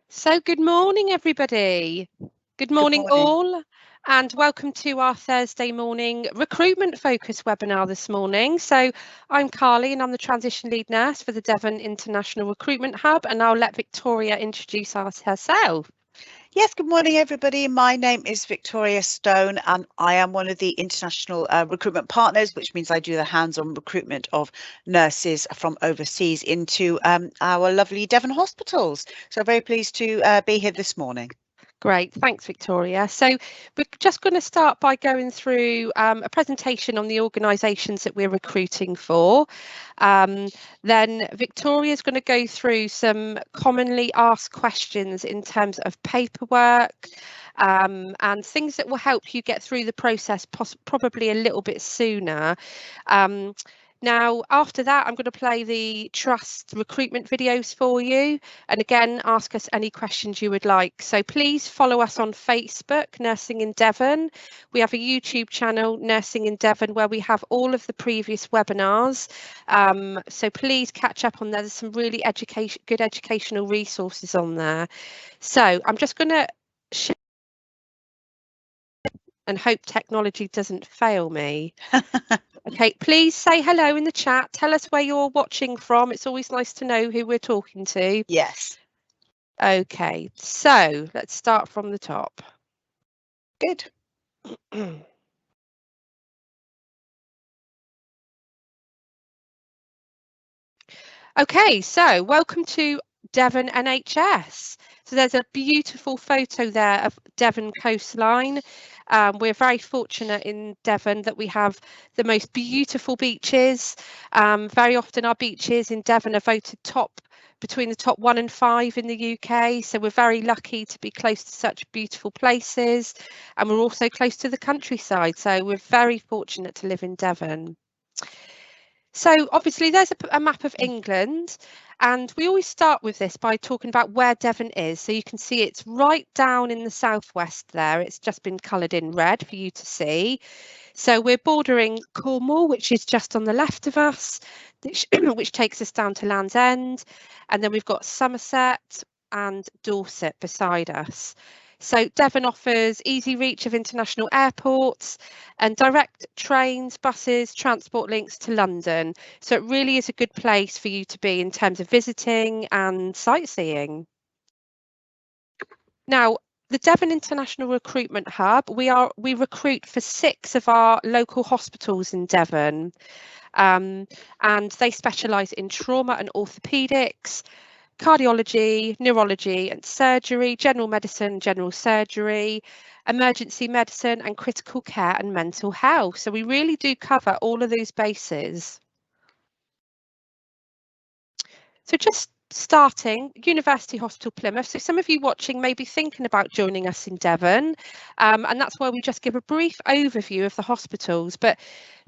So good morning, everybody. Good morning, all, and welcome to our Thursday morning recruitment focus webinar this morning. So I'm Carly and I'm the transition lead nurse for the Devon International Recruitment Hub, and I'll let Victoria introduce herself. Yes, good morning, everybody. My name is Victoria Stone and I am one of the international recruitment partners, which means I do the hands-on recruitment of nurses from overseas into our lovely Devon hospitals. So very pleased to be here this morning. Great, thanks, Victoria. So we're just going to start by going through a presentation on the organisations that we're recruiting for. Then Victoria's going to go through some commonly asked questions in terms of paperwork and things that will help you get through the process probably a little bit sooner. Now, after that, I'm going to play the trust recruitment videos for you. And again, ask us any questions you would like. So please follow us on Facebook, Nursing in Devon. We have a YouTube channel, Nursing in Devon, where we have all of the previous webinars. So please catch up on there. There's some really good educational resources on there. So I'm just going to share and hope technology doesn't fail me. Okay, please say hello in the chat. Tell us where you're watching from. It's always nice to know who we're talking to. Yes. Okay, so let's start from the top. Good. Okay, so welcome to Devon NHS. So there's a beautiful photo there of Devon coastline. We're very fortunate in Devon that we have the most beautiful beaches. Very often our beaches in Devon are voted between the top 1 and 5 in the UK. So we're very lucky to be close to such beautiful places. And we're also close to the countryside. So we're very fortunate to live in Devon. So obviously there's a map of England, and we always start with this by talking about where Devon is. So you can see it's right down in the southwest there. It's just been coloured in red for you to see. So we're bordering Cornwall, which is just on the left of us, which takes us down to Land's End. And then we've got Somerset and Dorset beside us. So Devon offers easy reach of international airports and direct trains, buses, transport links to London. So it really is a good place for you to be in terms of visiting and sightseeing. Now, the Devon International Recruitment Hub, we recruit for 6 of our local hospitals in Devon, and they specialise in trauma and orthopaedics, cardiology, neurology and surgery, general medicine, general surgery, emergency medicine and critical care and mental health. So we really do cover all of those bases. So just starting, University Hospital Plymouth. So some of you watching may be thinking about joining us in Devon, and that's why we just give a brief overview of the hospitals. But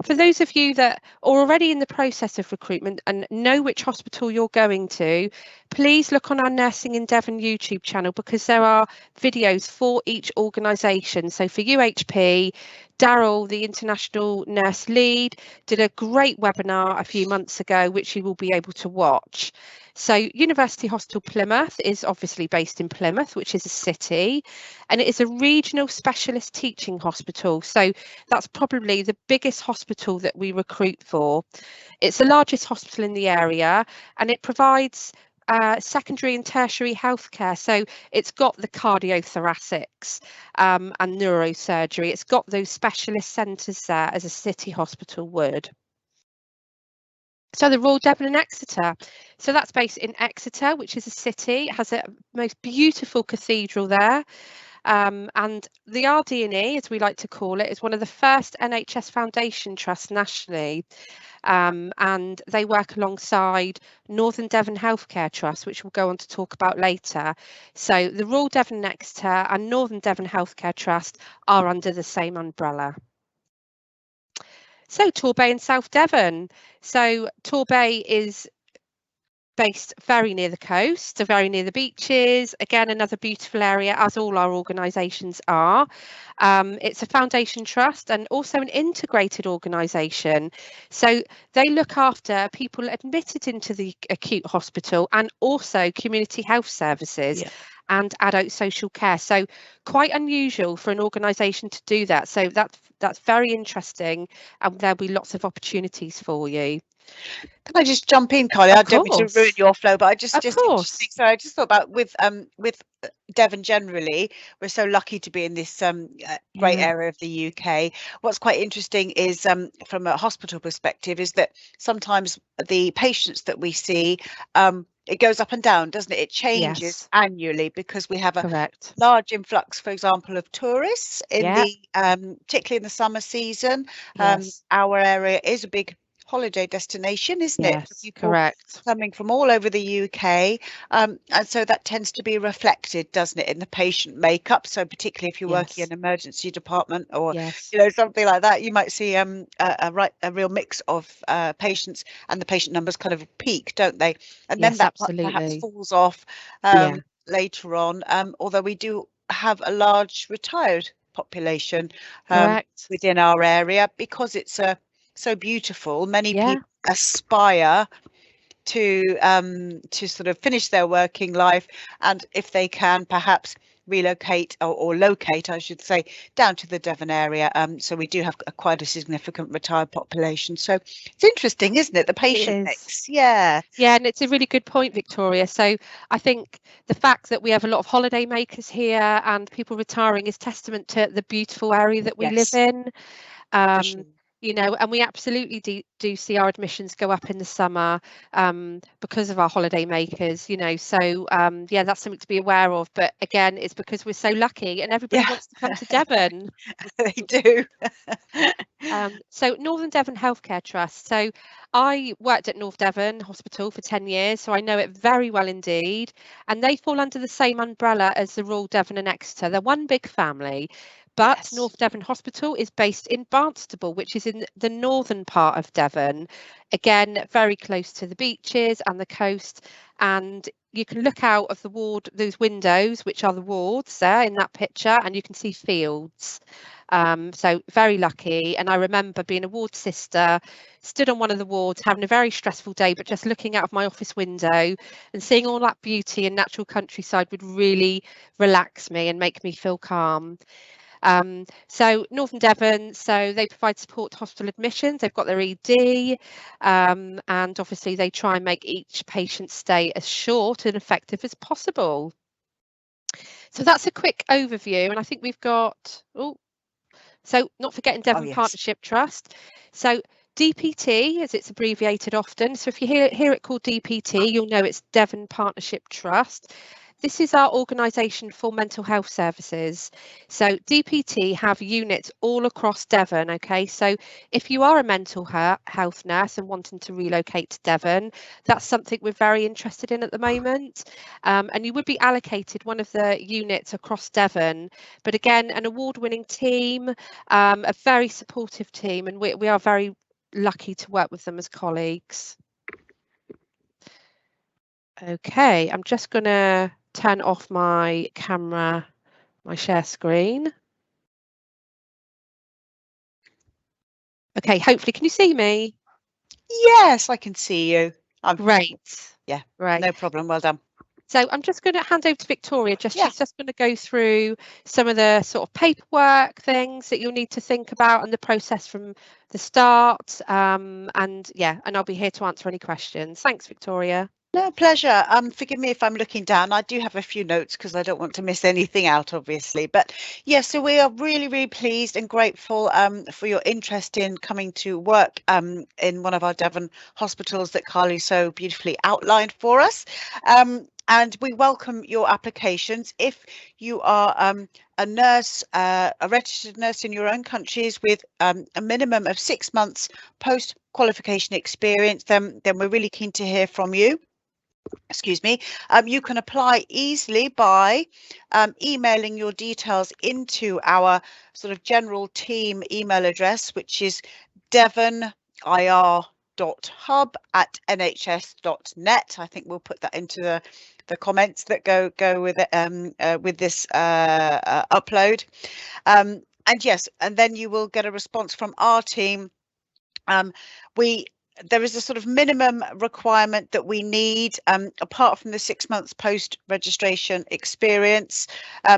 for those of you that are already in the process of recruitment and know which hospital you're going to, please look on our Nursing in Devon YouTube channel, because there are videos for each organisation. So for UHP, Daryl, the international nurse lead, did a great webinar a few months ago, which you will be able to watch. So University Hospital Plymouth is obviously based in Plymouth, which is a city, and it is a regional specialist teaching hospital. So that's probably the biggest hospital that we recruit for. It's the largest hospital in the area, and it provides secondary and tertiary healthcare. So it's got the cardiothoracics and neurosurgery. It's got those specialist centres there as a city hospital would. So the Royal Devon and Exeter. So that's based in Exeter, which is a city. It has a most beautiful cathedral there. And the RD&E, as we like to call it, is one of the first NHS Foundation trusts nationally. And they work alongside Northern Devon Healthcare Trust, which we'll go on to talk about later. So the Royal Devon and Exeter and Northern Devon Healthcare Trust are under the same umbrella. So Torbay and South Devon. So Torbay is based very near the coast, so very near the beaches. Again, another beautiful area, as all our organisations are. It's a foundation trust and also an integrated organisation. So they look after people admitted into the acute hospital and also community health services. Yeah. and adult social care. So quite unusual for an organisation to do that. So that's very interesting, and there'll be lots of opportunities for you. Can I just jump in, Carly? Of I don't mean to ruin course. your flow, but I just Of interesting. course. So I just thought about with Devon generally, we're so lucky to be in this great Yeah. area of the UK. What's quite interesting is from a hospital perspective is that sometimes the patients that we see, it goes up and down, doesn't it? It changes Yes. annually because we have a Correct. large influx, for example, of tourists in Yeah. the particularly in the summer season. Yes. Our area is a big holiday destination, isn't it, for Yes. people Correct. coming from all over the UK? And so that tends to be reflected, doesn't it, in the patient makeup? So particularly if you're working in Yes. an emergency department or Yes. something like that, you might see a real mix of patients, and the patient numbers kind of peak, don't they? And then Yes. that perhaps Absolutely. falls off Yeah. later on. Although we do have a large retired population Correct. within our area because it's so beautiful. Many Yeah. people aspire to sort of finish their working life, and if they can, perhaps relocate or locate, I should say, down to the Devon area. So we do have quite a significant retired population. So it's interesting, isn't it? The It patient is. mix. Yeah. Yeah, and it's a really good point, Victoria. So I think the fact that we have a lot of holiday makers here and people retiring is testament to the beautiful area that we live Yes, in. for sure. And we absolutely do see our admissions go up in the summer because of our holiday makers, So yeah, that's something to be aware of. But again, it's because we're so lucky and everybody Yeah, wants to come to Devon. they do. So Northern Devon Healthcare Trust. So I worked at North Devon Hospital for 10 years, so I know it very well indeed. And they fall under the same umbrella as the Royal Devon and Exeter. They're one big family. But Yes. North Devon Hospital is based in Barnstaple, which is in the northern part of Devon. Again, very close to the beaches and the coast. And you can look out of the ward, those windows, which are the wards there in that picture, and you can see fields. So very lucky. And I remember being a ward sister, stood on one of the wards, having a very stressful day, but just looking out of my office window and seeing all that beauty and natural countryside would really relax me and make me feel calm. So Northern Devon, so they provide support to hospital admissions. They've got their ED, and obviously they try and make each patient's stay as short and effective as possible. So that's a quick overview, and I think we've got, so not forgetting Oh, Devon yes. Partnership Trust. So DPT, as it's abbreviated often. So if you hear it called DPT, you'll know it's Devon Partnership Trust. This is our organisation for mental health services. So DPT have units all across Devon, okay? So if you are a mental health nurse and wanting to relocate to Devon, that's something we're very interested in at the moment. And you would be allocated one of the units across Devon. But again, an award-winning team, a very supportive team, and we are very lucky to work with them as colleagues. Okay, I'm just going to turn off my camera, my share screen. Okay, hopefully, can you see me? Yes, I can see you. Great. Yeah, Right. no problem. Well done. So I'm just going to hand over to Victoria. Yeah. She's just going to go through some of the sort of paperwork things that you'll need to think about and the process from the start. And I'll be here to answer any questions. Thanks, Victoria. No, pleasure. Forgive me if I'm looking down. I do have a few notes because I don't want to miss anything out, obviously. But yes, so we are really, really pleased and grateful for your interest in coming to work in one of our Devon hospitals that Carly so beautifully outlined for us. And we welcome your applications. If you are a nurse, a registered nurse in your own countries with a minimum of 6 months post-qualification experience, then we're really keen to hear from you. Excuse me. You can apply easily by emailing your details into our sort of general team email address, which is devonir.hub@nhs.net. I think we'll put that into the comments that go with it, with this upload. And yes, and then you will get a response from our team. We there is a sort of minimum requirement that we need, apart from the 6 months post-registration experience,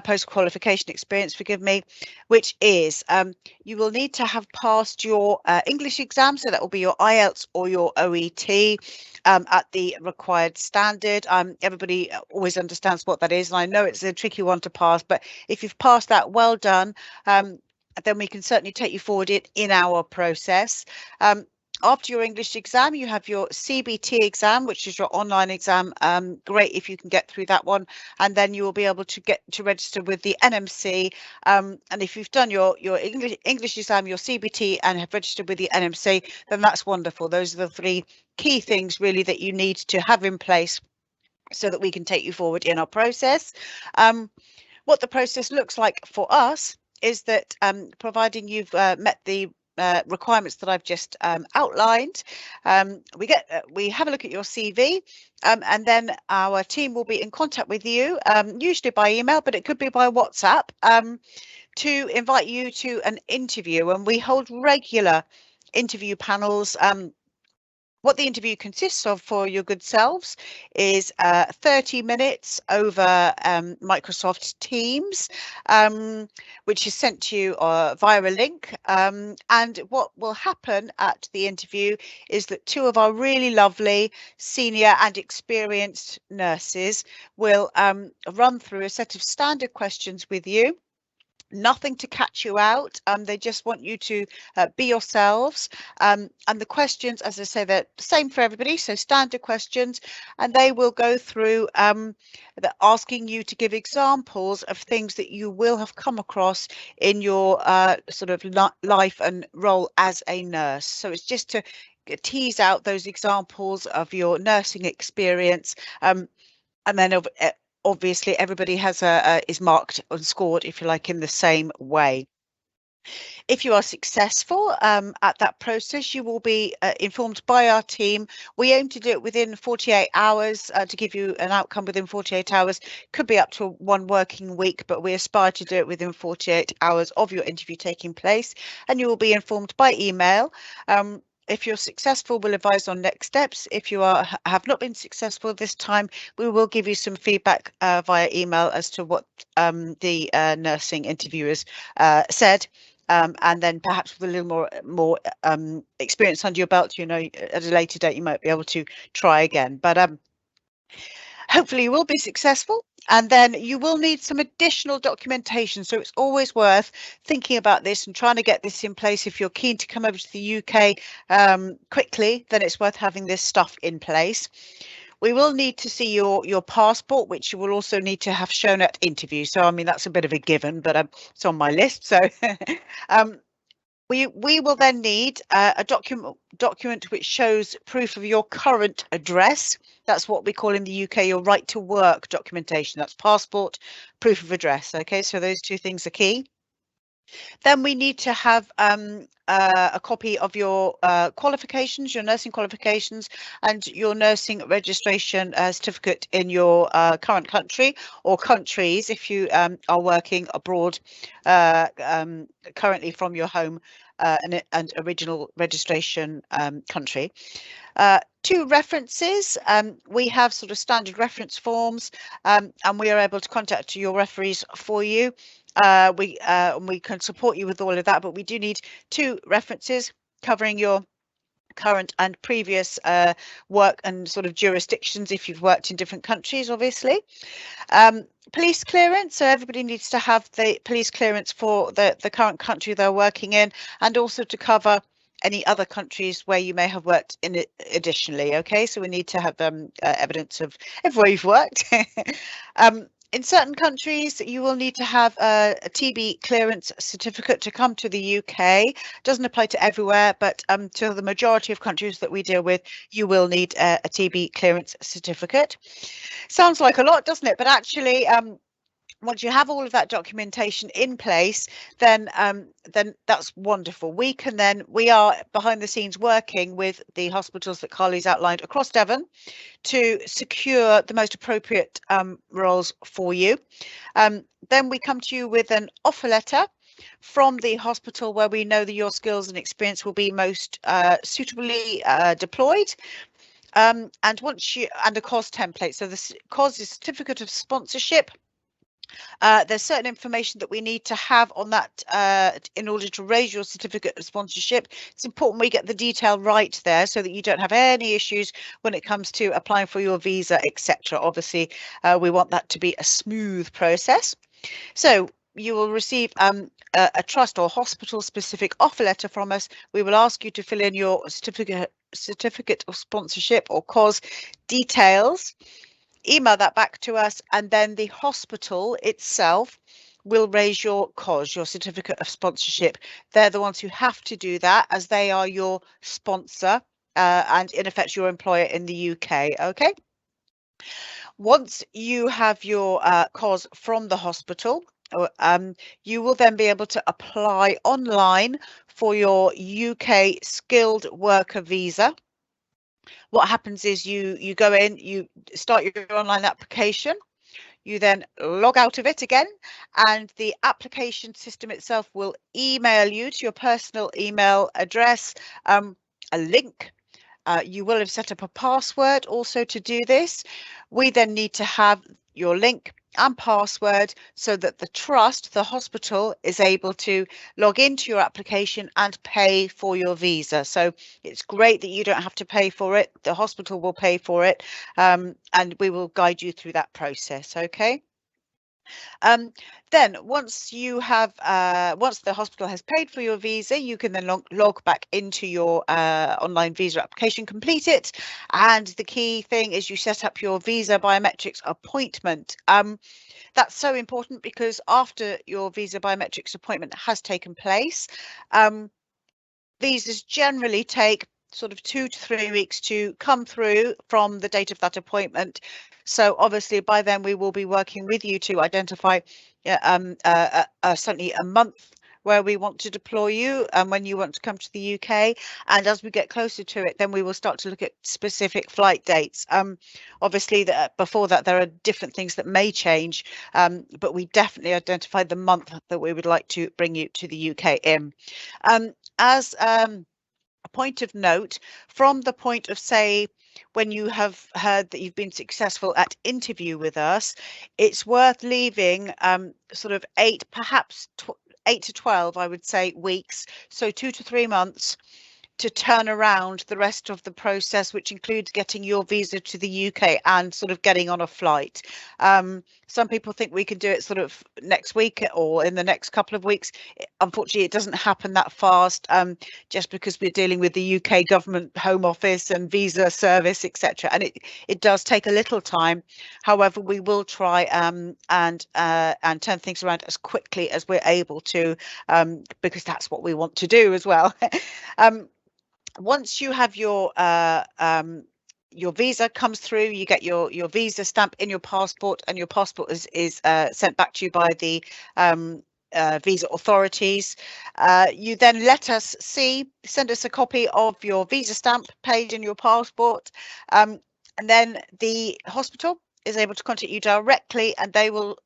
post-qualification experience, forgive me, which is you will need to have passed your English exam, so that will be your IELTS or your OET at the required standard. Everybody always understands what that is, and I know it's a tricky one to pass, but if you've passed that, well done. Then we can certainly take you forward in our process. After your English exam, you have your CBT exam, which is your online exam. Great if you can get through that one, and then you will be able to get to register with the NMC. And if you've done your English exam, your CBT, and have registered with the NMC, then that's wonderful. Those are the three key things really that you need to have in place so that we can take you forward in our process. What the process looks like for us is that providing you've met the requirements that I've just outlined, we have a look at your CV, and then our team will be in contact with you, usually by email, but it could be by WhatsApp, to invite you to an interview. And we hold regular interview panels. What the interview consists of for your good selves is 30 minutes over Microsoft Teams, which is sent to you via a link. And what will happen at the interview is that two of our really lovely senior and experienced nurses will run through a set of standard questions with you. Nothing to catch you out. They just want you to be yourselves. And the questions, as I say, they're the same for everybody. So standard questions, and they will go through asking you to give examples of things that you will have come across in your sort of life and role as a nurse. So it's just to tease out those examples of your nursing experience. And then obviously everybody has is marked and scored, if you like, in the same way. If you are successful at that process, you will be informed by our team. We aim to do it within 48 hours to give you an outcome within 48 hours. Could be up to 1 working week, but we aspire to do it within 48 hours of your interview taking place, and you will be informed by email. If you're successful, we'll advise on next steps. If you have not been successful this time, we will give you some feedback via email as to what the nursing interviewers said. And then perhaps with a little more experience under your belt, you know, at a later date, you might be able to try again. But hopefully you will be successful, and then you will need some additional documentation. So it's always worth thinking about this and trying to get this in place. If you're keen to come over to the UK quickly, then it's worth having this stuff in place. We will need to see your passport, which you will also need to have shown at interview. So, I mean, that's a bit of a given, but it's on my list. So we will then need a document which shows proof of your current address. That's what we call in the UK your right to work documentation. That's passport, proof of address. Okay, so those two things are key. Then we need to have a copy of your qualifications, your nursing qualifications, and your nursing registration certificate in your current country or countries if you are working abroad currently from your home and original registration country. 2 references. We have sort of standard reference forms, and we are able to contact your referees for you. We can support you with all of that, but we do need 2 references covering your current and previous work and sort of jurisdictions if you've worked in different countries, obviously. Police clearance, so everybody needs to have the police clearance for the current country they're working in, and also to cover any other countries where you may have worked in it additionally. Okay, so we need to have evidence of everywhere you've worked. In certain countries, you will need to have a TB clearance certificate to come to the UK. Doesn't apply to everywhere, but to the majority of countries that we deal with, you will need a TB clearance certificate. Sounds like a lot, doesn't it? But actually, once you have all of that documentation in place, then that's wonderful. We are behind the scenes working with the hospitals that Carly's outlined across Devon to secure the most appropriate roles for you. Then we come to you with an offer letter, from the hospital where we know that your skills and experience will be most suitably deployed. And once you, and a COS template. So the COS is certificate of sponsorship. There's certain information that we need to have on that in order to raise your certificate of sponsorship. It's important we get the detail right there so that you don't have any issues when it comes to applying for your visa, etc. Obviously, we want that to be a smooth process. So you will receive a trust or hospital specific offer letter from us. We will ask you to fill in your certificate of sponsorship or COS details, email that back to us, and then the hospital itself will raise your COS, your certificate of sponsorship. They're the ones who have to do that as they are your sponsor and in effect your employer in the UK. Okay. Once you have your COS from the hospital, you will then be able to apply online for your UK skilled worker visa. What happens is you go in, you start your online application, you then log out of it again, and the application system itself will email you to your personal email address a link. You will have set up a password also to do this. We then need to have your link and password so that the trust, the hospital, is able to log into your application and pay for your visa. So it's great that you don't have to pay for it. The hospital will pay for it, and we will guide you through that process. Okay. Then once you have once the hospital has paid for your visa, you can then log back into your online visa application, complete it, and the key thing is you set up your visa biometrics appointment. That's so important because after your visa biometrics appointment has taken place, visas generally take sort of 2 to 3 weeks to come through from the date of that appointment. So obviously by then we will be working with you to identify certainly a month where we want to deploy you and when you want to come to the UK. And as we get closer to it, then we will start to look at specific flight dates. Obviously before that there are different things that may change, but we definitely identified the month that we would like to bring you to the UK in. As a point of note, from the point of, say, when you have heard that you've been successful at interview with us, it's worth leaving sort of 8, perhaps 8 to 12, I would say, weeks, so 2 to 3 months to turn around the rest of the process, which includes getting your visa to the UK and sort of getting on a flight. Some people think we can do it sort of next week or in the next couple of weeks. Unfortunately, it doesn't happen that fast, just because we're dealing with the UK government Home Office and visa service, etc. And it does take a little time. However, we will try and turn things around as quickly as we're able to, because that's what we want to do as well. Once you have your visa comes through, you get your visa stamp in your passport, and your passport is sent back to you by the visa authorities. You then let us send us a copy of your visa stamp page in your passport, and then the hospital is able to contact you directly and they will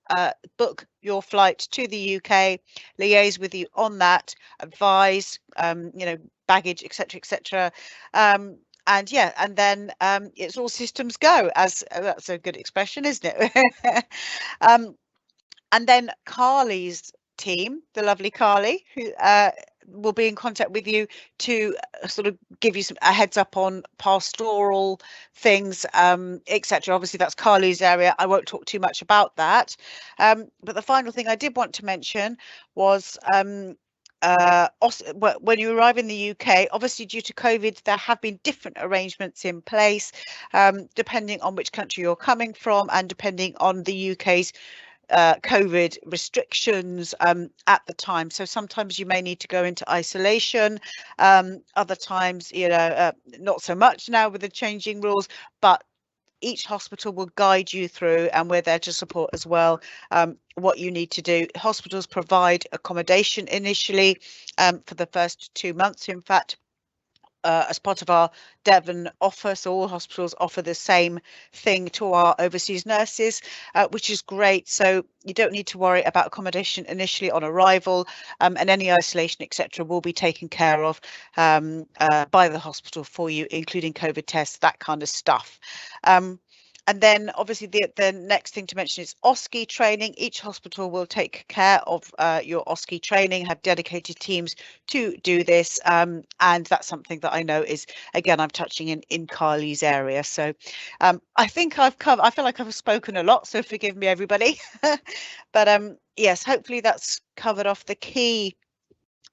book your flight to the UK, liaise with you on that, advise, baggage, etc. And yeah, and then it's all systems go, as that's a good expression, isn't it? And then Carly's team, the lovely Carly, who will be in contact with you to sort of give you a heads up on pastoral things, etc. Obviously, that's Carly's area. I won't talk too much about that. But the final thing I did want to mention was when you arrive in the UK, obviously due to COVID, there have been different arrangements in place, depending on which country you're coming from and depending on the UK's COVID restrictions at the time. So sometimes you may need to go into isolation, other times, not so much now with the changing rules, but each hospital will guide you through, and we're there to support as well, what you need to do. Hospitals provide accommodation initially for the first 2 months, in fact. as part of our Devon offer, so all hospitals offer the same thing to our overseas nurses, which is great. So you don't need to worry about accommodation initially on arrival, and any isolation, etc., will be taken care of by the hospital for you, including COVID tests, that kind of stuff. And then obviously the next thing to mention is OSCE training. Each hospital will take care of your OSCE training, have dedicated teams to do this. And that's something that I know is, again, I'm touching in Carly's area. So I think I've covered, I feel like I've spoken a lot, so forgive me, everybody. But yes, hopefully that's covered off the key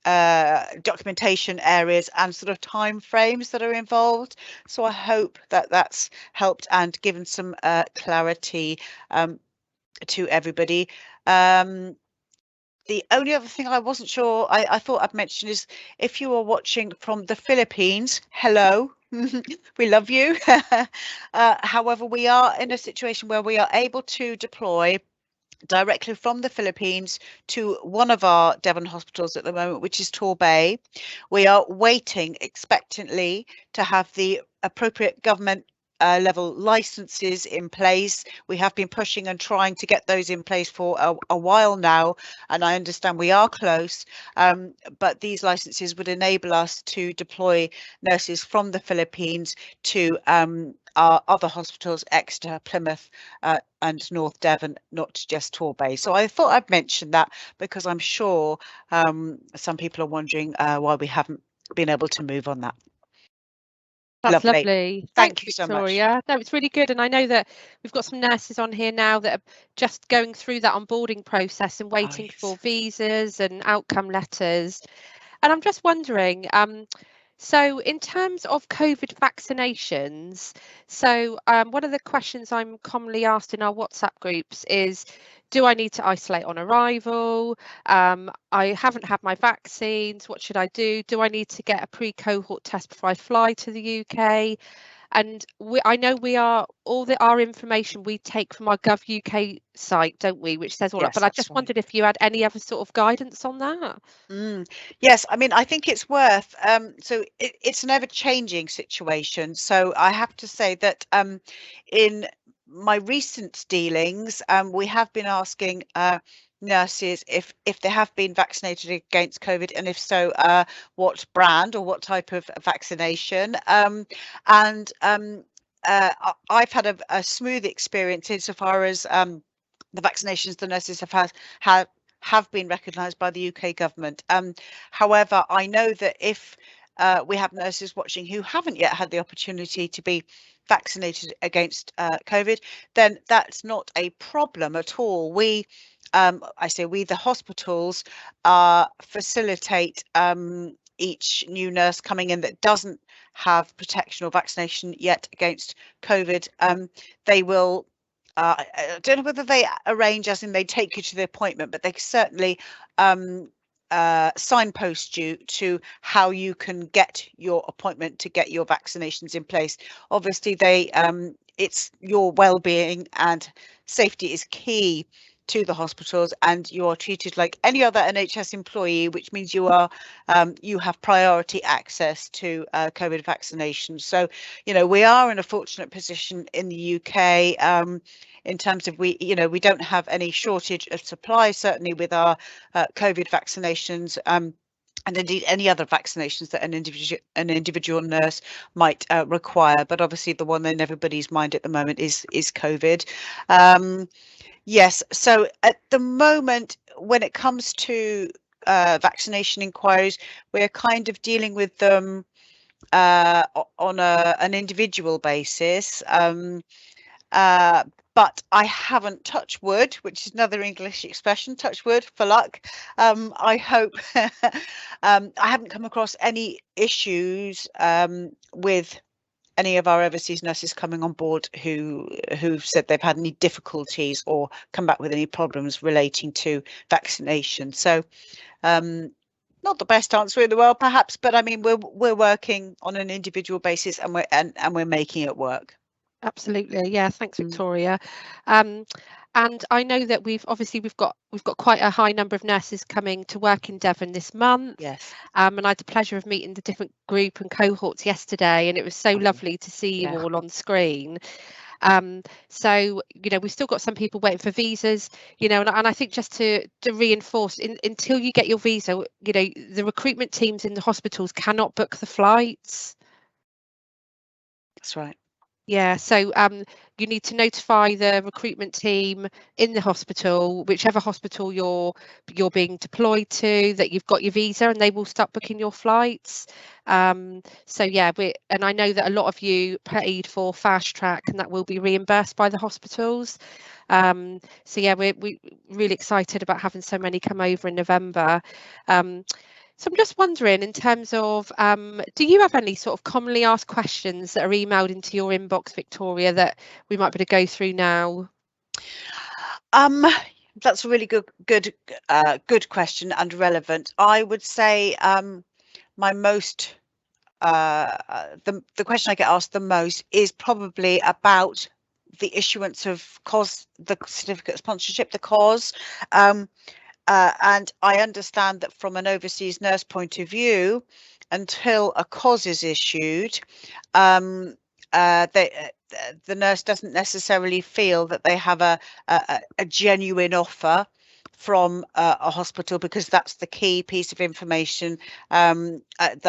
documentation areas and sort of time frames that are involved. So I hope that that's helped and given some clarity to everybody. The only other thing I wasn't sure I thought I'd mention is if you are watching from the Philippines, hello. We love you. However, we are in a situation where we are able to deploy directly from the Philippines to one of our Devon hospitals at the moment, which is Torbay. We are waiting expectantly to have the appropriate government level licenses in place. We have been pushing and trying to get those in place for a while now, and I understand we are close, but these licenses would enable us to deploy nurses from the Philippines to our other hospitals, Exeter, Plymouth, and North Devon, not just Torbay. So I thought I'd mention that because I'm sure some people are wondering why we haven't been able to move on that. That's lovely. Thank you so much. Victoria. No, it's really good. And I know that we've got some nurses on here now that are just going through that onboarding process and waiting for visas and outcome letters. And I'm just wondering, so in terms of COVID vaccinations, so one of the questions I'm commonly asked in our WhatsApp groups is, do I need to isolate on arrival? I haven't had my vaccines. What should I do? Do I need to get a pre-cohort test before I fly to the UK? And I know we are our information we take from our Gov UK site, don't we, which says all that. But I just wondered if you had any other sort of guidance on that. Yes, I mean, I think it's worth. So it's an ever-changing situation. So I have to say that in my recent dealings, we have been asking nurses if they have been vaccinated against COVID, and if so, what brand or what type of vaccination. And I've had a smooth experience insofar as the vaccinations the nurses have been recognised by the UK government. However, I know that if we have nurses watching who haven't yet had the opportunity to be vaccinated against COVID, then that's not a problem at all. We, the hospitals, facilitate each new nurse coming in that doesn't have protection or vaccination yet against COVID. They will I don't know whether they arrange, as in they take you to the appointment, but they certainly signpost you to how you can get your appointment to get your vaccinations in place. Obviously, it's your well-being and safety is key to the hospitals, and you are treated like any other NHS employee, which means you have priority access to COVID vaccinations. So, we are in a fortunate position in the UK in terms of we don't have any shortage of supply, certainly with our COVID vaccinations. And indeed any other vaccinations that an individual nurse might require, but obviously the one in everybody's mind at the moment is COVID. Yes, so at the moment, when it comes to vaccination inquiries, we're kind of dealing with them on an individual basis. But I haven't, touch wood, which is another English expression, touch wood for luck. I hope I haven't come across any issues with any of our overseas nurses coming on board who've said they've had any difficulties or come back with any problems relating to vaccination. So not the best answer in the world, perhaps, but I mean we're working on an individual basis and we're making it work. Absolutely, yeah. Thanks, Victoria. And I know that we've got quite a high number of nurses coming to work in Devon this month. Yes. And I had the pleasure of meeting the different group and cohorts yesterday, and it was so lovely to see you all on screen. So we've still got some people waiting for visas, and I think just to reinforce, until you get your visa, the recruitment teams in the hospitals cannot book the flights. That's right. Yeah, so you need to notify the recruitment team in the hospital, whichever hospital you're being deployed to, that you've got your visa, and they will start booking your flights. So yeah, and I know that a lot of you paid for fast track, and that will be reimbursed by the hospitals. So yeah, we're really excited about having so many come over in November. So I'm just wondering, in terms of, do you have any sort of commonly asked questions that are emailed into your inbox, Victoria, that we might be able to go through now? That's a really good question and relevant. I would say my most the question I get asked the most is probably about the issuance of the certificate of sponsorship, the COS. And I understand that from an overseas nurse point of view, until a COS is issued, the nurse doesn't necessarily feel that they have a genuine offer from a hospital, because that's the key piece of information that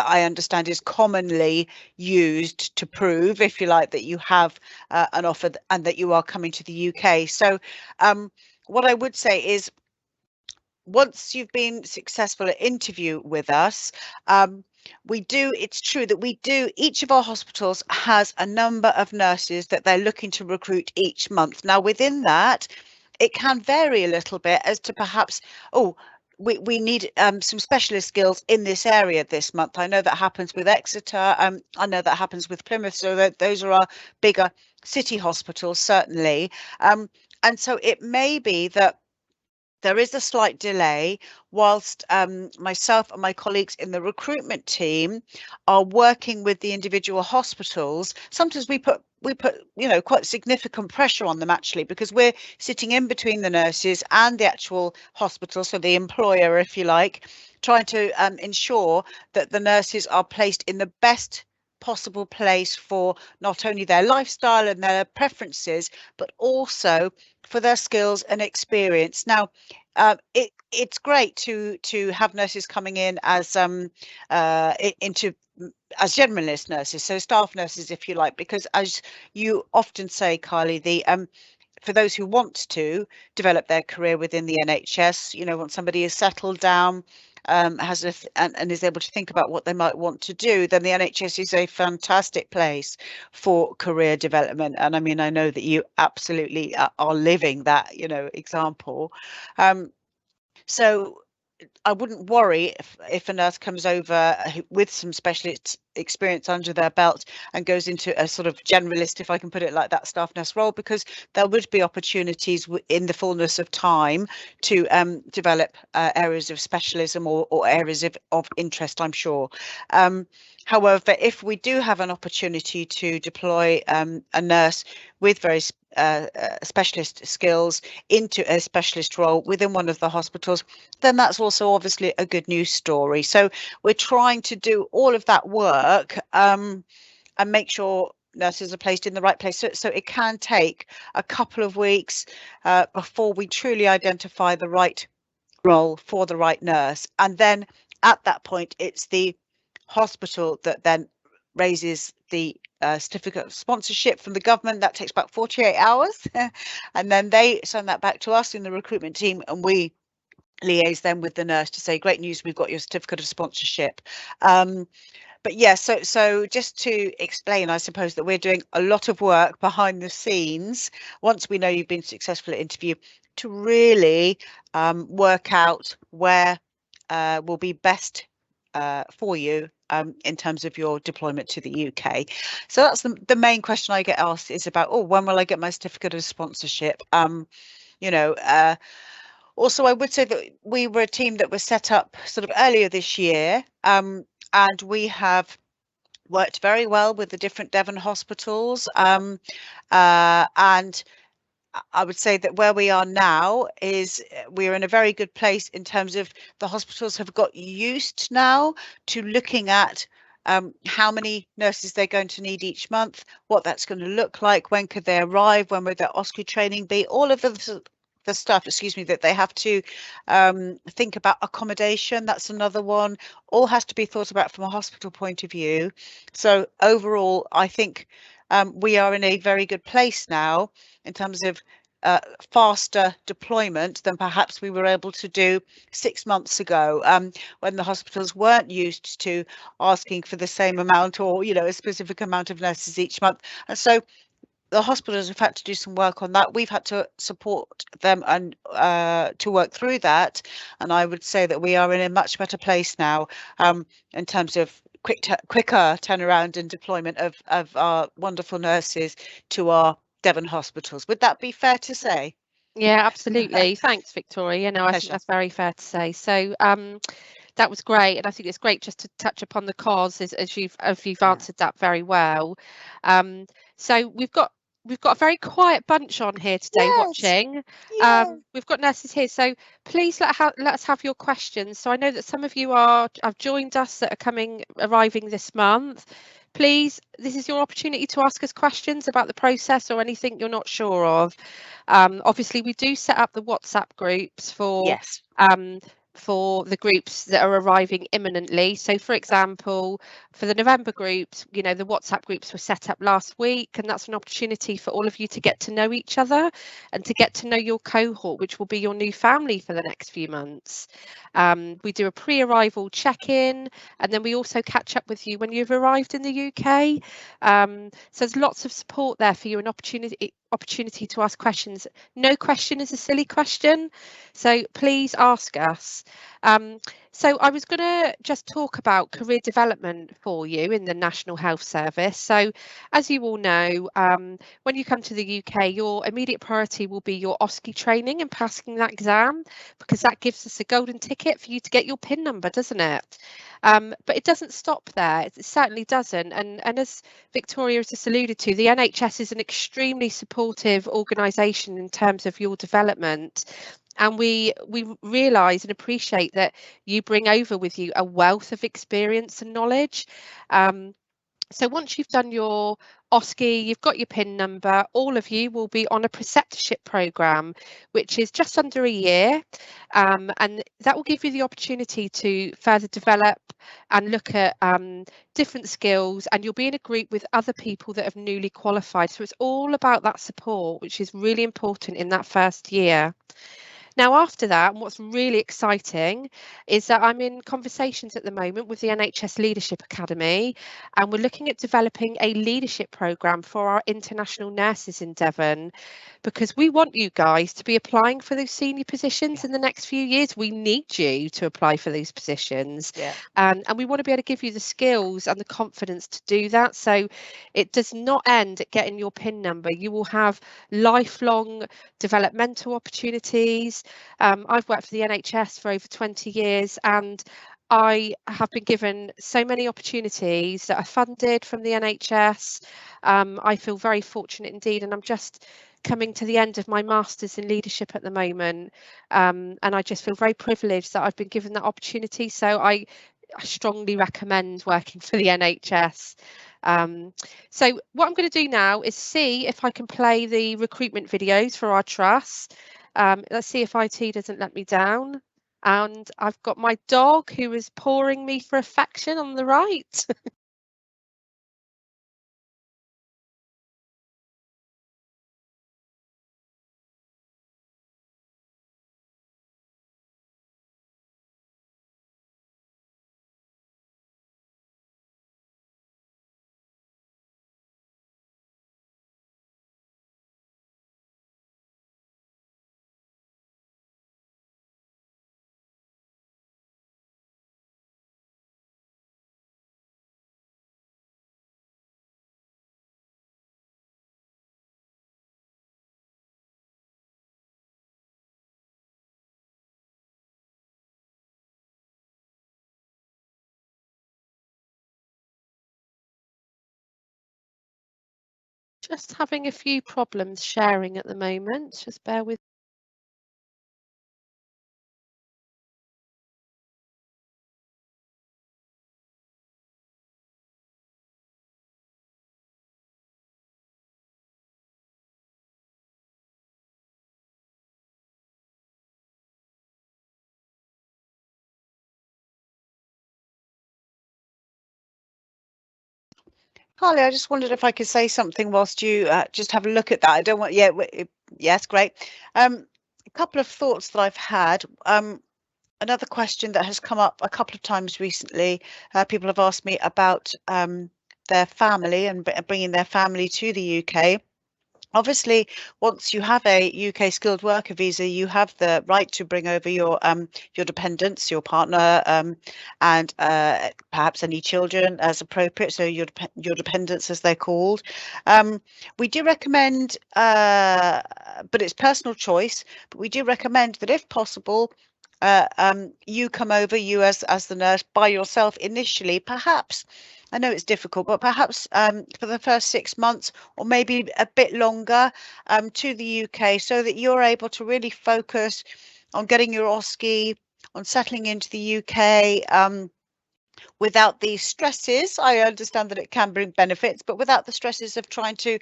I understand is commonly used to prove, if you like, that you have an offer and that you are coming to the UK. So what I would say is, once you've been successful at interview with us, it's true that each of our hospitals has a number of nurses that they're looking to recruit each month. Now, within that, it can vary a little bit as to perhaps, we need some specialist skills in this area this month. I know that happens with Exeter. I know that happens with Plymouth. So those are our bigger city hospitals, certainly. And so it may be that there is a slight delay whilst myself and my colleagues in the recruitment team are working with the individual hospitals. Sometimes we put quite significant pressure on them, actually, because we're sitting in between the nurses and the actual hospital, so the employer, if you like, trying to ensure that the nurses are placed in the best possible place for not only their lifestyle and their preferences, but also for their skills and experience. Now, it's great to have nurses coming in as as generalist nurses, so staff nurses, if you like, because as you often say, Kylie, for those who want to develop their career within the NHS, once somebody is settled down, and is able to think about what they might want to do, then the NHS is a fantastic place for career development. And I mean, I know that you absolutely are living that, example. So I wouldn't worry if a nurse comes over with some specialist experience under their belt and goes into a sort of generalist, if I can put it like that, staff nurse role, because there would be opportunities in the fullness of time to develop areas of specialism or areas of interest, I'm sure. However, if we do have an opportunity to deploy a nurse with very specialist skills into a specialist role within one of the hospitals, then that's also obviously a good news story. So we're trying to do all of that work and make sure nurses are placed in the right place. So it can take a couple of weeks before we truly identify the right role for the right nurse. And then at that point, it's the hospital that then raises the certificate of sponsorship from the government. That takes about 48 hours. And then they send that back to us in the recruitment team, and we liaise then with the nurse to say, great news, we've got your certificate of sponsorship. But yeah, so just to explain, I suppose that we're doing a lot of work behind the scenes once we know you've been successful at interview to really work out where will be best for you in terms of your deployment to the UK. So that's the main question I get asked, is about, when will I get my certificate of sponsorship? Also, I would say that we were a team that was set up sort of earlier this year, and we have worked very well with the different Devon hospitals, and I would say that where we are now is we're in a very good place in terms of the hospitals have got used now to looking at how many nurses they're going to need each month, what that's going to look like, when could they arrive, when would their OSCE training be, all of the stuff, excuse me, that they have to think about. Accommodation, that's another one, all has to be thought about from a hospital point of view. So overall, I think we are in a very good place now in terms of faster deployment than perhaps we were able to do 6 months ago, when the hospitals weren't used to asking for the same amount, or a specific amount of nurses each month. And so the hospitals have had to do some work on that. We've had to support them and to work through that. And I would say that we are in a much better place now in terms of quicker turnaround and deployment of our wonderful nurses to our Devon hospitals. Would that be fair to say? Yeah, absolutely. Thanks, Victoria. No, I think Pleasure. that's very fair to say. So that was great, and I think it's great just to touch upon the cause as you've answered that very well. So we've got a very quiet bunch on here today Yes. watching. Yeah. We've got nurses here, so please let us have your questions. So I know that some of you have joined us that are arriving this month. Please, this is your opportunity to ask us questions about the process or anything you're not sure of. Obviously, we do set up the WhatsApp groups Yes. for the groups that are arriving imminently. So, for example, for the November groups, the WhatsApp groups were set up last week, and that's an opportunity for all of you to get to know each other and to get to know your cohort, which will be your new family for the next few months. We do a pre-arrival check-in, and then we also catch up with you when you've arrived in the UK. So there's lots of support there for you, an opportunity to ask questions. No question is a silly question, so please ask us. So I was going to just talk about career development for you in the National Health Service. So as you all know, when you come to the UK, your immediate priority will be your OSCE training and passing that exam, because that gives us a golden ticket for you to get your PIN number, doesn't it? But it doesn't stop there. It certainly doesn't. And as Victoria has just alluded to, the NHS is an extremely supportive organisation in terms of your development. And we realise and appreciate that you bring over with you a wealth of experience and knowledge. So once you've done your OSCE, you've got your PIN number, all of you will be on a preceptorship programme, which is just under a year. And that will give you the opportunity to further develop and look at different skills, and you'll be in a group with other people that have newly qualified. So it's all about that support, which is really important in that first year. Now, after that, and what's really exciting is that I'm in conversations at the moment with the NHS Leadership Academy, and we're looking at developing a leadership programme for our international nurses in Devon, because we want you guys to be applying for those senior positions in the next few years. We need you to apply for those positions. And we want to be able to give you the skills and the confidence to do that. So it does not end at getting your PIN number. You will have lifelong developmental opportunities. I've worked for the NHS for over 20 years, and I have been given so many opportunities that are funded from the NHS. I feel very fortunate indeed, and I'm just coming to the end of my Masters in Leadership at the moment, and I just feel very privileged that I've been given that opportunity. So I strongly recommend working for the NHS. So what I'm going to do now is see if I can play the recruitment videos for our trust. Let's see if IT doesn't let me down. And I've got my dog who is pawing me for affection on the right. Just having a few problems sharing at the moment. Just bear with. Carly, I just wondered if I could say something whilst you just have a look at that. I don't want, yes, great. A couple of thoughts that I've had. Another question that has come up a couple of times recently, people have asked me about their family and bringing their family to the UK. Obviously, once you have a UK skilled worker visa, you have the right to bring over your dependents, your partner, and perhaps any children as appropriate. So your dependents, as they're called. We do recommend, but it's personal choice. But we do recommend that if possible, you come over, you as the nurse, by yourself initially, perhaps. I know it's difficult, but perhaps for the first 6 months or maybe a bit longer to the UK, so that you're able to really focus on getting your OSCE, on settling into the UK, without the stresses. I understand that it can bring benefits, but without the stresses of trying to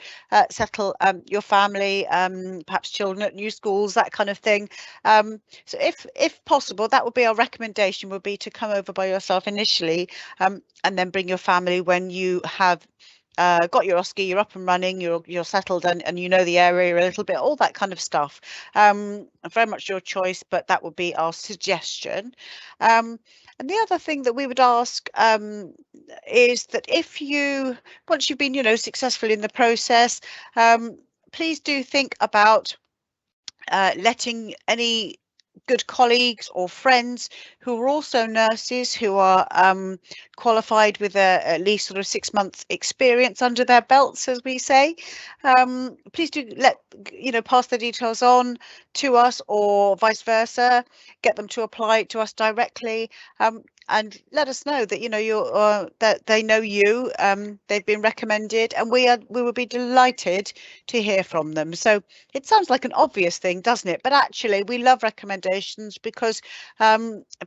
settle your family, perhaps children at new schools, that kind of thing. So if possible, that would be our recommendation, would be to come over by yourself initially, and then bring your family when you have got your OSCE, you're up and running, you're settled, and you know the area a little bit, all that kind of stuff. Very much your choice, but that would be our suggestion. And the other thing that we would ask is that if you, once you've been, successful in the process, please do think about letting any good colleagues or friends who are also nurses, who are qualified with at least sort of 6 months experience under their belts, as we say, please do pass the details on to us, or vice versa, get them to apply to us directly, and let us know that that they know you, they've been recommended, and we would be delighted to hear from them. So it sounds like an obvious thing, doesn't it? But actually, we love recommendations, because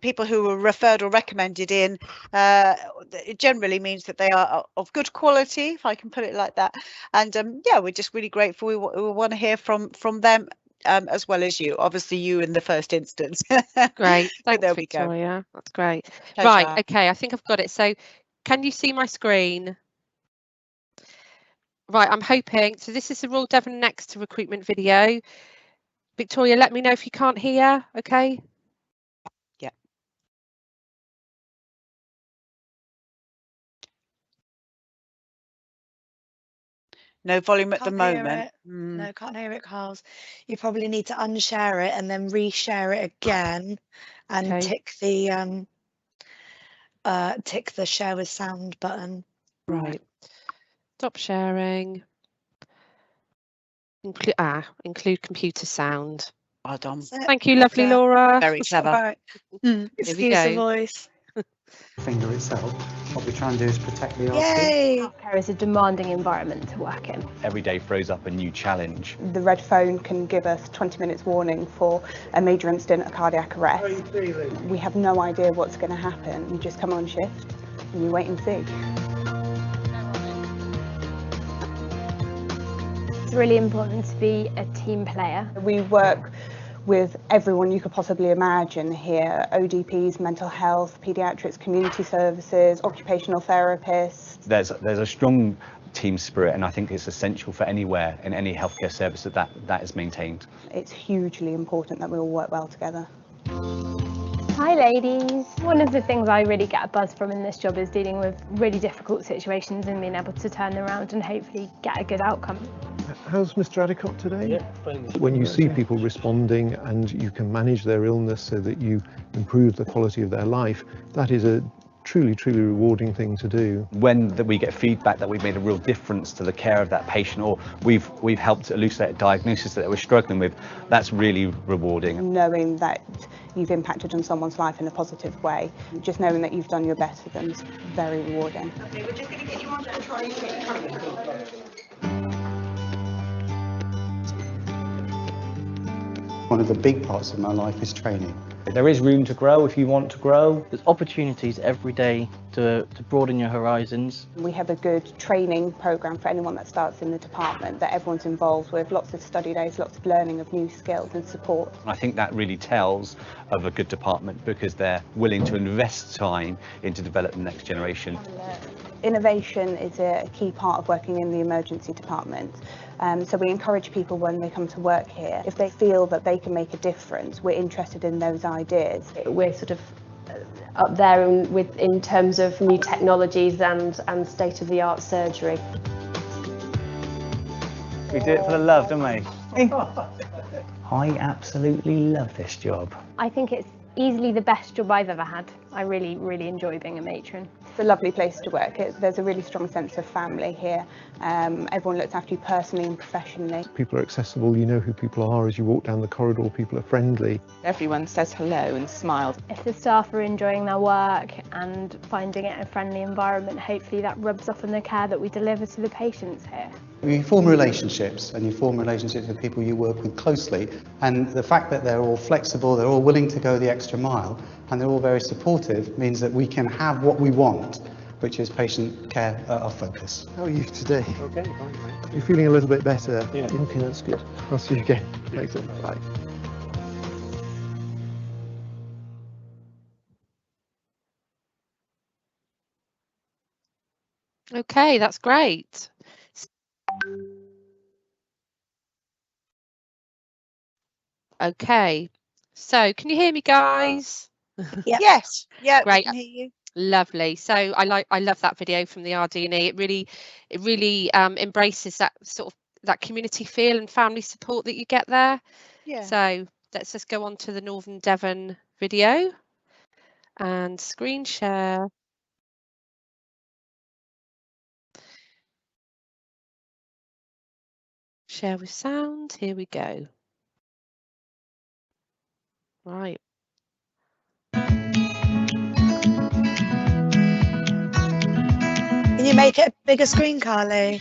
people who are referred or recommended in, it generally means that they are of good quality, if I can put it like that. And yeah, we're just really grateful. We want to hear from them, as well as you, obviously you in the first instance. Great, thanks, there Victoria. That's great. Pleasure. Right, okay, I think I've got it. So can you see my screen? Right, I'm hoping. So this is the Royal Devon Next to recruitment video. Victoria, let me know if you can't hear, okay? Yeah. No volume at the moment. No, can't hear it, Carls. You probably need to unshare it and then reshare it again, and tick the share with sound button. Right. Stop sharing. Include computer sound. Well done. Thank you, lovely Laura. Very clever. Excuse the voice. Finger itself. What we try and do is protect the OSCE. Yay! Healthcare is a demanding environment to work in. Every day throws up a new challenge. The red phone can give us 20 minutes warning for a major incident, a cardiac arrest. How are you feeling? We have no idea what's going to happen. You just come on shift and you wait and see. It's really important to be a team player. We work with everyone you could possibly imagine here: ODPs, mental health, paediatrics, community services, occupational therapists. There's a strong team spirit, and I think it's essential for anywhere in any healthcare service that is maintained. It's hugely important that we all work well together. Hi ladies. One of the things I really get a buzz from in this job is dealing with really difficult situations and being able to turn them around and hopefully get a good outcome. How's Mr. Adicott today? When you see people responding and you can manage their illness so that you improve the quality of their life, that is a truly, truly rewarding thing to do. When we get feedback that we've made a real difference to the care of that patient, or we've helped elucidate a diagnosis that they were struggling with, that's really rewarding. Knowing that you've impacted on someone's life in a positive way, just knowing that you've done your best for them is very rewarding. Okay, we're just going to get you on and try and get One of the big parts of my life is training. There is room to grow if you want to grow. There's opportunities every day to broaden your horizons. We have a good training programme for anyone that starts in the department that everyone's involved with, lots of study days, lots of learning of new skills and support. I think that really tells of a good department because they're willing to invest time into developing the next generation. Innovation is a key part of working in the emergency department. So we encourage people when they come to work here, if they feel that they can make a difference, we're interested in those ideas. We're sort of up there in terms of new technologies and state-of-the-art surgery. We do it for the love, don't we? I absolutely love this job. I think it's easily the best job I've ever had. I really, really enjoy being a matron. It's a lovely place to work. There's a really strong sense of family here. Everyone looks after you personally and professionally. People are accessible, you know who people are as you walk down the corridor, people are friendly. Everyone says hello and smiles. If the staff are enjoying their work and finding it a friendly environment, hopefully that rubs off on the care that we deliver to the patients here. You form relationships, and you form relationships with people you work with closely, and the fact that they're all flexible, they're all willing to go the extra mile, and they're all very supportive means that we can have what we want, which is patient care at our focus. How are you today? Okay, fine, mate. You're feeling a little bit better? Yeah. Okay, that's good. I'll see you again. Excellent. Bye. Okay, that's great. Okay, so can you hear me, guys? Yep. Yes, yeah, Great. we can hear you. Lovely. So I love that video from the RD&E. It really embraces that sort of that community feel and family support that you get there. Yeah. So let's just go on to the Northern Devon video and screen share. Share with sound. Here we go. Right. Can you make it a bigger screen, Carly?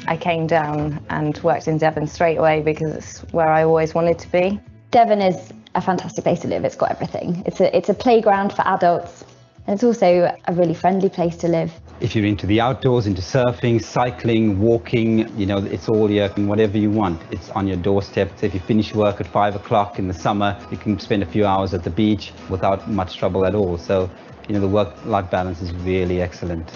I came down and worked in Devon straight away because it's where I always wanted to be. Devon is a fantastic place to live. It's got everything. It's a playground for adults, and it's also a really friendly place to live. If you're into the outdoors, into surfing, cycling, walking, you know, it's all your, whatever you want. It's on your doorstep. So if you finish work at 5 o'clock in the summer, you can spend a few hours at the beach without much trouble at all. So, you know, the work-life balance is really excellent.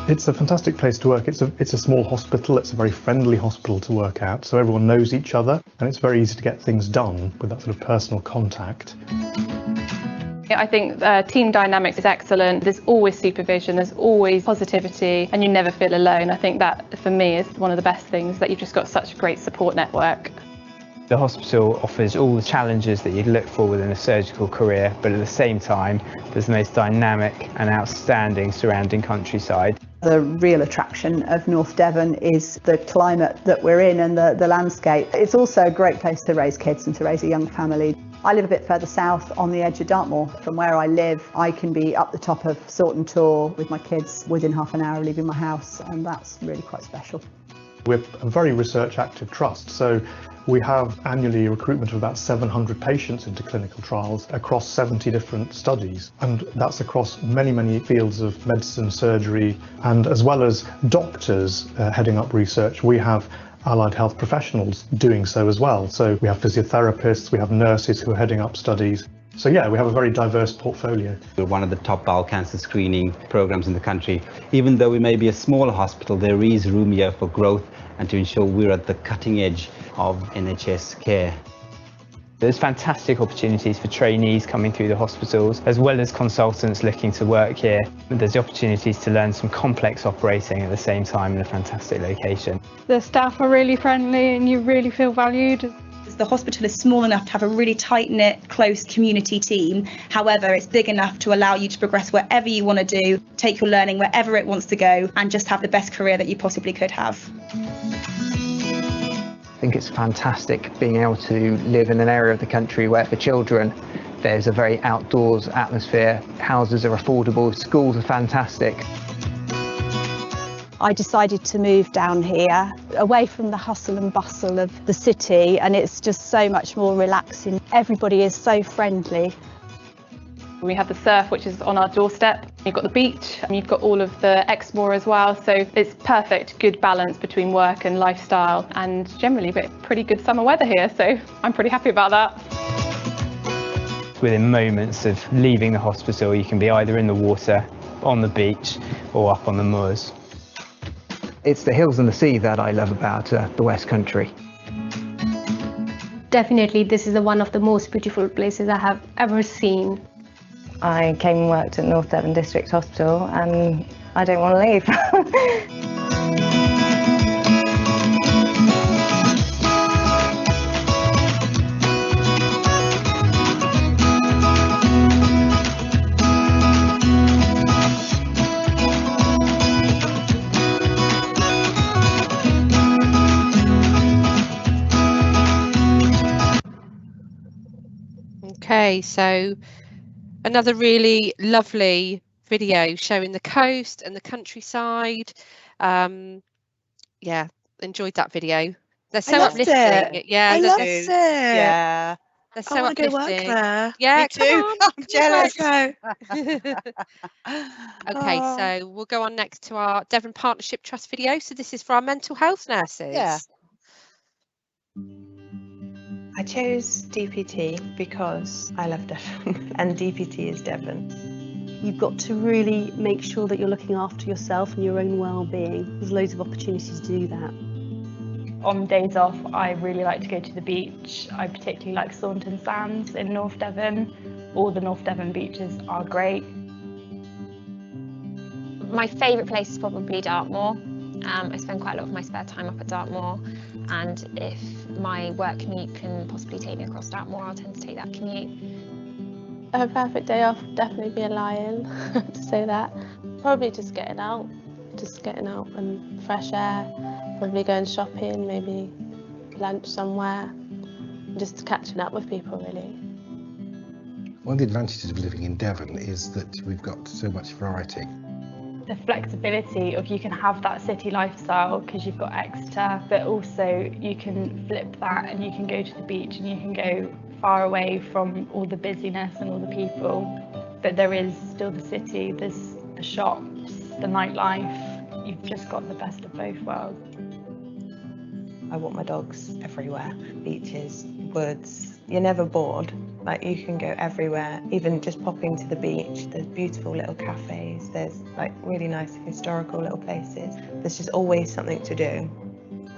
It's a fantastic place to work. It's a small hospital. It's a very friendly hospital to work at, so everyone knows each other, and it's very easy to get things done with that sort of personal contact. I think team dynamics is excellent. There's always supervision, there's always positivity, and you never feel alone. I think that, for me, is one of the best things, that you've just got such a great support network. The hospital offers all the challenges that you'd look for within a surgical career, but at the same time, there's the most dynamic and outstanding surrounding countryside. The real attraction of North Devon is the climate that we're in and the landscape. It's also a great place to raise kids and to raise a young family. I live a bit further south on the edge of Dartmoor. From where I live, I can be up the top of Sawton Tor with my kids within half an hour of leaving my house, and that's really quite special. We're a very research active trust, so we have annually a recruitment of about 700 patients into clinical trials across 70 different studies, and that's across many fields of medicine, surgery, and as well as doctors heading up research, we have allied health professionals doing so as well. So we have physiotherapists, we have nurses who are heading up studies. So yeah, we have a very diverse portfolio. We're one of the top bowel cancer screening programs in the country. Even though we may be a smaller hospital, there is room here for growth and to ensure we're at the cutting edge of NHS care. There's fantastic opportunities for trainees coming through the hospitals, as well as consultants looking to work here. There's the opportunities to learn some complex operating at the same time in a fantastic location. The staff are really friendly and you really feel valued. The hospital is small enough to have a really tight-knit, close community team. However, it's big enough to allow you to progress wherever you want to do, take your learning wherever it wants to go, and just have the best career that you possibly could have. I think it's fantastic being able to live in an area of the country where for children there's a very outdoors atmosphere, houses are affordable, schools are fantastic. I decided to move down here, away from the hustle and bustle of the city, and it's just so much more relaxing. Everybody is so friendly. We have the surf, which is on our doorstep. You've got the beach, and you've got all of the Exmoor as well. So it's perfect, good balance between work and lifestyle, and generally pretty good summer weather here. So I'm pretty happy about that. Within moments of leaving the hospital, you can be either in the water, on the beach, or up on the moors. It's the hills and the sea that I love about the West Country. Definitely, this is one of the most beautiful places I have ever seen. I came and worked at North Devon District Hospital and I don't want to leave. Okay, so another really lovely video showing the coast and the countryside. Yeah, enjoyed that video. They're so uplifting. Yeah, I loved it. Yeah. They're so I want to go uplifting. work there. Yeah, Me too. I'm jealous. Okay, so we'll go on next to our Devon Partnership Trust video. So this is for our mental health nurses. Yeah. I chose DPT because I love Devon and DPT is Devon. You've got to really make sure that you're looking after yourself and your own well-being. There's loads of opportunities to do that. On days off, I really like to go to the beach. I particularly like Saunton Sands in North Devon. All the North Devon beaches are great. My favourite place is probably Dartmoor. I spend quite a lot of my spare time up at Dartmoor, and if my work commute can possibly take me across Dartmoor, I'll tend to take that commute. A perfect day off would definitely be a lie-in, to say that. Probably just getting out and fresh air, probably going shopping, maybe lunch somewhere, just catching up with people really. One of the advantages of living in Devon is that we've got so much variety. The flexibility of you can have that city lifestyle because you've got Exeter, but also you can flip that and you can go to the beach and you can go far away from all the busyness and all the people. But there is still the city, there's the shops, the nightlife. You've just got the best of both worlds. I want my dogs everywhere, beaches, woods. You're never bored. Like, you can go everywhere, even just popping to the beach. There's beautiful little cafes, there's like really nice historical little places. There's just always something to do.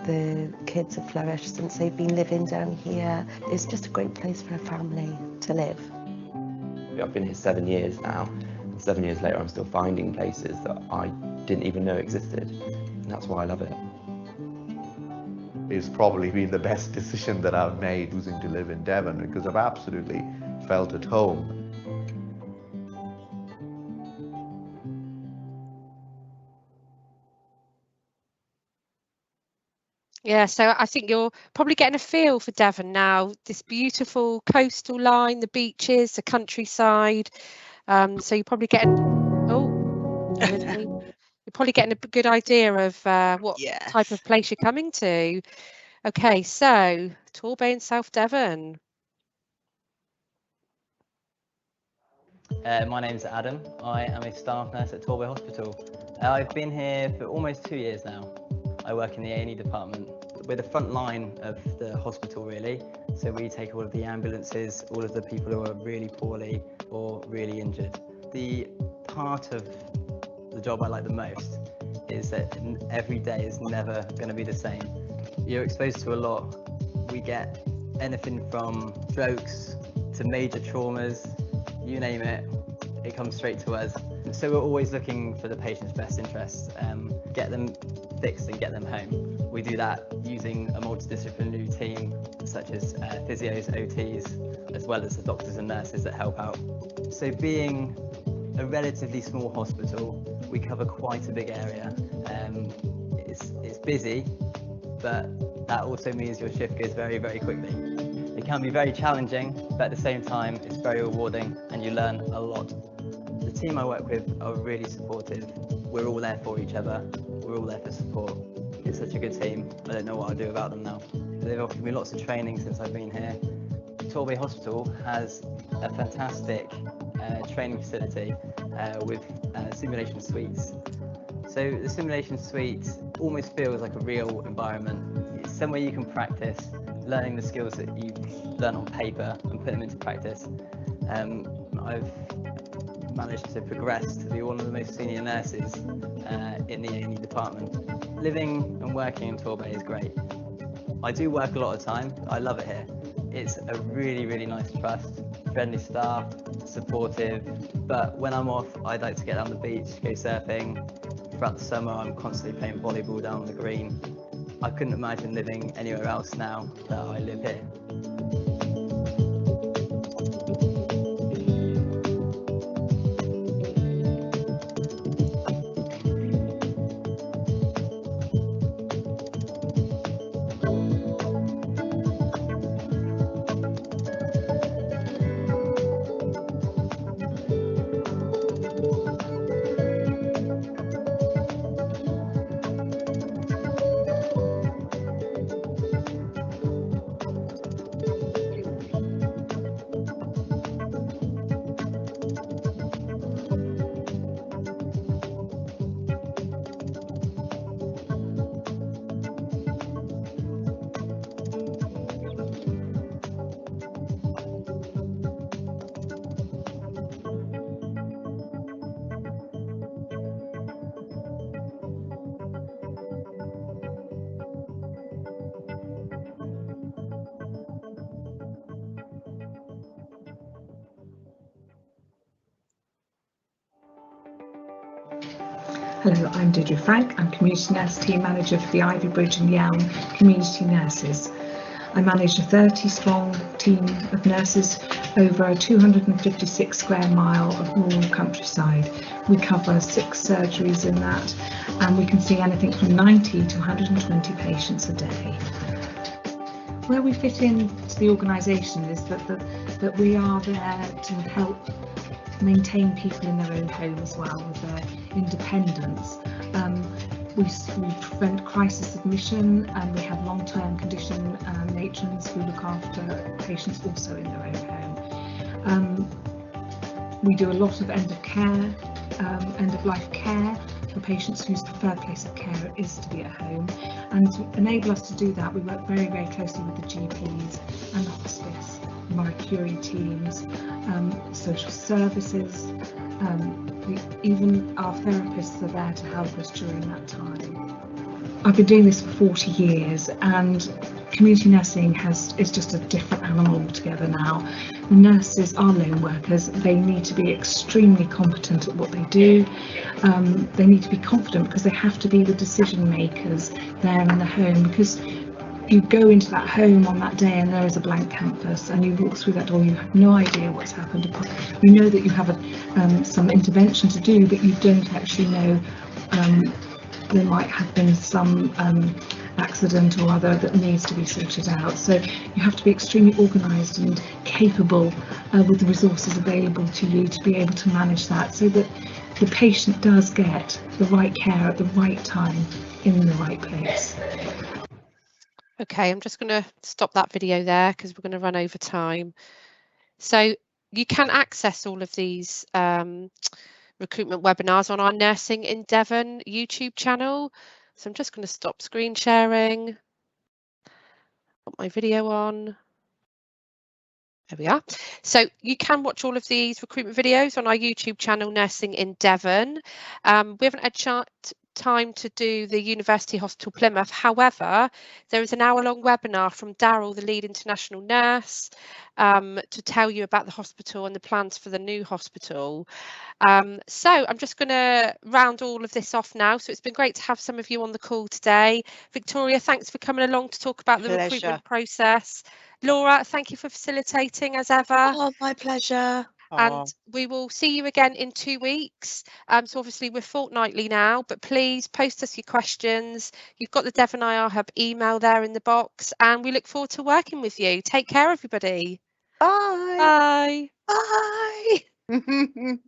The kids have flourished since they've been living down here. It's just a great place for a family to live. I've been here 7 years now, and 7 years later I'm still finding places that I didn't even know existed, and that's why I love it. It's probably been the best decision that I've made choosing to live in Devon, because I've absolutely felt at home. Yeah, so I think you're probably getting a feel for Devon now, this beautiful coastal line, the beaches, the countryside. So you're probably getting, you're probably getting a good idea of what type of place you're coming to. Okay, so Torbay in South Devon. My name's Adam. I am a staff nurse at Torbay Hospital. I've been here for almost 2 years now. I work in the A&E department. We're the front line of the hospital really, so we take all of the ambulances, all of the people who are really poorly or really injured. The part of the job I like the most is that every day is never going to be the same. You're exposed to a lot. We get anything from strokes to major traumas, you name it, it comes straight to us. So we're always looking for the patient's best interests, get them fixed and get them home. We do that using a multidisciplinary team such as physios, OTs, as well as the doctors and nurses that help out. So being a relatively small hospital, we cover quite a big area. It's busy, but that also means your shift goes very, very quickly. It can be very challenging, but at the same time, it's very rewarding and you learn a lot. The team I work with are really supportive. We're all there for each other. We're all there for support. It's such a good team. I don't know what I'd do without them now. They've offered me lots of training since I've been here. Torbay Hospital has a fantastic training facility with simulation suites. So the simulation suite almost feels like a real environment. It's somewhere you can practice learning the skills that you've learned on paper and put them into practice. I've managed to progress to be one of the most senior nurses in the A&E department. Living and working in Torbay is great. I do work a lot of time. I love it here. It's a really, really nice trust, friendly staff, supportive, but when I'm off, I'd like to get down the beach, go surfing. Throughout the summer, I'm constantly playing volleyball down on the green. I couldn't imagine living anywhere else now that I live here. Hello, I'm Deirdre Frank. I'm Community Nurse Team Manager for the Ivy Bridge and Yelm Community Nurses. I manage a 30-strong team of nurses over a 256 square mile of rural countryside. We cover 6 surgeries in that, and we can see anything from 90 to 120 patients a day. Where we fit into the organisation is that we are there to help maintain people in their own home as well with their independence. We prevent crisis admission, and we have long-term condition matrons who look after patients also in their own home. We do a lot of end-of-life care for patients whose preferred place of care is to be at home, and to enable us to do that, we work very, very closely with the GPs and the hospice, Marie Curie teams, social services, even our therapists are there to help us during that time. I've been doing this for 40 years, and community nursing is just a different animal altogether now. The nurses are lone workers. They need to be extremely competent at what they do. They need to be confident because they have to be the decision makers there in the home, because you go into that home on that day and there is a blank canvas, and you walk through that door, you have no idea what's happened. You know that you have some intervention to do, but you don't actually know there might have been some accident or other that needs to be sorted out. So you have to be extremely organised and capable with the resources available to you to be able to manage that, so that the patient does get the right care at the right time in the right place. Okay, I'm just going to stop that video there because we're going to run over time. So you can access all of these recruitment webinars on our Nursing in Devon YouTube channel. So I'm just going to stop screen sharing. Put my video on. There we are. So you can watch all of these recruitment videos on our YouTube channel, Nursing in Devon. We haven't had time to do the University Hospital Plymouth. However, there is an hour-long webinar from Daryl, the lead international nurse, to tell you about the hospital and the plans for the new hospital. So I'm just going to round all of this off now. So it's been great to have some of you on the call today. Victoria, thanks for coming along to talk about the recruitment process. Laura, thank you for facilitating as ever. Oh, my pleasure. And we will see you again in 2 weeks. So obviously we're fortnightly now, but please post us your questions. You've got the Devon IR Hub email there in the box, and we look forward to working with you. Take care, everybody. Bye. Bye. Bye.